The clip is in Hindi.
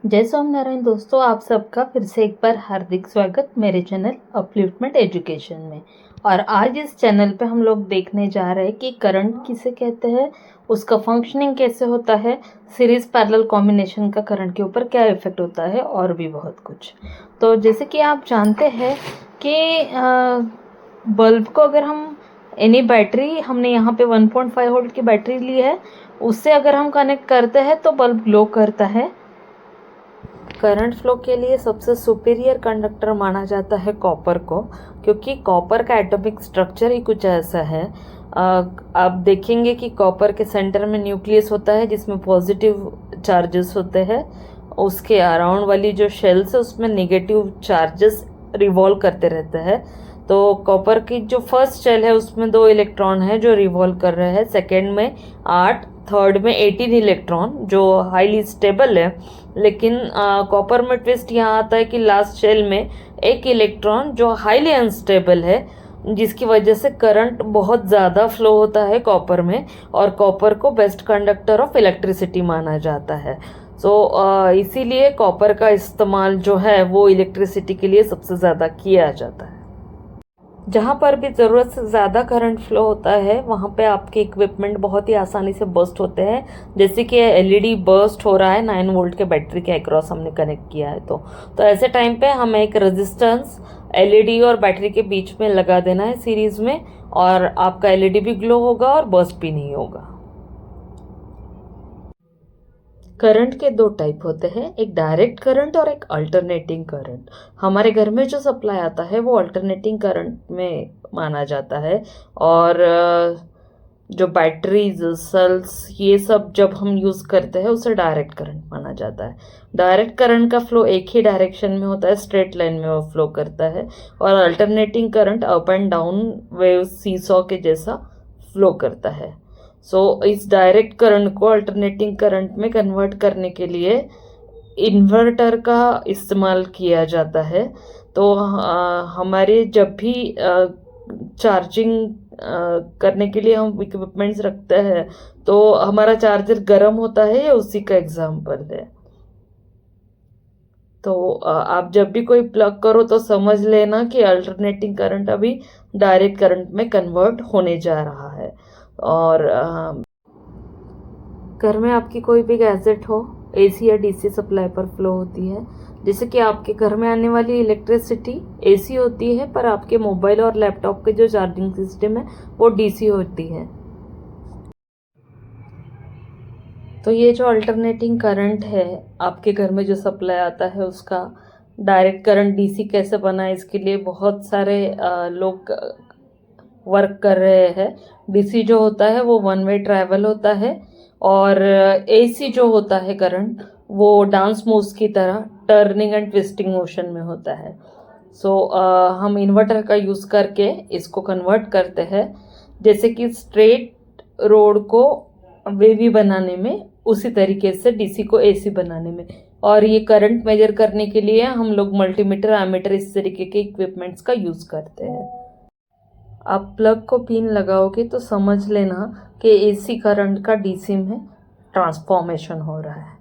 जय स्वामीनारायण दोस्तों, आप सबका फिर से एक बार हार्दिक स्वागत मेरे चैनल अपलिफ्टमेंट एजुकेशन में। और आज इस चैनल पे हम लोग देखने जा रहे हैं कि करंट किसे कहते हैं, उसका फंक्शनिंग कैसे होता है, सीरीज पैरेलल कॉम्बिनेशन का करंट के ऊपर क्या इफेक्ट होता है और भी बहुत कुछ। तो जैसे कि आप जानते हैं कि बल्ब को अगर हम एनी बैटरी, हमने यहाँ पे 1.5 वोल्ट की बैटरी ली है, उससे अगर हम कनेक्ट करते हैं तो बल्ब ग्लो करता है। करंट फ्लो के लिए सबसे सुपीरियर कंडक्टर माना जाता है कॉपर को, क्योंकि कॉपर का एटॉमिक स्ट्रक्चर ही कुछ ऐसा है। आप देखेंगे कि कॉपर के सेंटर में न्यूक्लियस होता है जिसमें पॉजिटिव चार्जेस होते हैं, उसके अराउंड वाली जो शेल्स है उसमें नेगेटिव चार्जेस रिवॉल्व करते रहते हैं। तो कॉपर की जो फर्स्ट शेल है उसमें 2 इलेक्ट्रॉन है जो रिवॉल्व कर रहे हैं, सेकेंड में 8, थर्ड में 18 इलेक्ट्रॉन जो हाईली स्टेबल है। लेकिन कॉपर में ट्विस्ट यहाँ आता है कि लास्ट शेल में एक इलेक्ट्रॉन जो हाईली अनस्टेबल है, जिसकी वजह से करंट बहुत ज़्यादा फ्लो होता है कॉपर में, और कॉपर को बेस्ट कंडक्टर ऑफ इलेक्ट्रिसिटी माना जाता है। इसीलिए कॉपर का इस्तेमाल जो है वो इलेक्ट्रिसिटी के लिए सबसे ज़्यादा किया जाता है। जहाँ पर भी ज़रूरत से ज़्यादा करंट फ्लो होता है वहाँ पे आपके इक्विपमेंट बहुत ही आसानी से बर्स्ट होते हैं। जैसे कि एलईडी बर्स्ट हो रहा है 9 वोल्ट के बैटरी के अक्रॉस हमने कनेक्ट किया है, तो ऐसे टाइम पे हमें एक रेजिस्टेंस एलईडी और बैटरी के बीच में लगा देना है सीरीज में, और आपका एलईडी भी ग्लो होगा और बर्स्ट भी नहीं होगा। करंट के 2 टाइप होते हैं, एक डायरेक्ट करंट और एक अल्टरनेटिंग करंट। हमारे घर में जो सप्लाई आता है वो अल्टरनेटिंग करंट में माना जाता है, और जो बैटरीज, सेल्स, ये सब जब हम यूज़ करते हैं उसे डायरेक्ट करंट माना जाता है। डायरेक्ट करंट का फ्लो एक ही डायरेक्शन में होता है, स्ट्रेट लाइन में वो फ्लो करता है, और alternating current up and down wave seesaw के जैसा फ्लो करता है। इस डायरेक्ट करंट को अल्टरनेटिंग करंट में कन्वर्ट करने के लिए इन्वर्टर का इस्तेमाल किया जाता है। तो हमारे जब भी चार्जिंग करने के लिए हम इक्विपमेंट्स रखते हैं तो हमारा चार्जर गर्म होता है, ये उसी का एग्जाम्पल है। तो आप जब भी कोई प्लग करो तो समझ लेना कि अल्टरनेटिंग करंट अभी डायरेक्ट करंट में कन्वर्ट होने जा रहा है। और घर में आपकी कोई भी गैजेट हो, एसी या डीसी सप्लाई पर फ्लो होती है। जैसे कि आपके घर में आने वाली इलेक्ट्रिसिटी एसी होती है, पर आपके मोबाइल और लैपटॉप के जो चार्जिंग सिस्टम है वो डीसी होती है। तो ये जो अल्टरनेटिंग करंट है, आपके घर में जो सप्लाई आता है उसका डायरेक्ट करंट डीसी कैसे बना, इसके लिए बहुत सारे लोग वर्क कर रहे हैं। डीसी जो होता है वो 1 वे ट्रैवल होता है, और एसी जो होता है करंट वो डांस मूव्स की तरह टर्निंग एंड ट्विस्टिंग मोशन में होता है। हम इन्वर्टर का यूज़ करके इसको कन्वर्ट करते हैं, जैसे कि स्ट्रेट रोड को वेवी बनाने में, उसी तरीके से डीसी को एसी बनाने में। और ये करंट मेजर करने के लिए हम लोग मल्टीमीटर, एमीटर, इस तरीके के इक्विपमेंट्स का यूज़ करते हैं। आप प्लग को पिन लगाओगे तो समझ लेना कि एसी करंट का डीसी में ट्रांसफॉर्मेशन हो रहा है।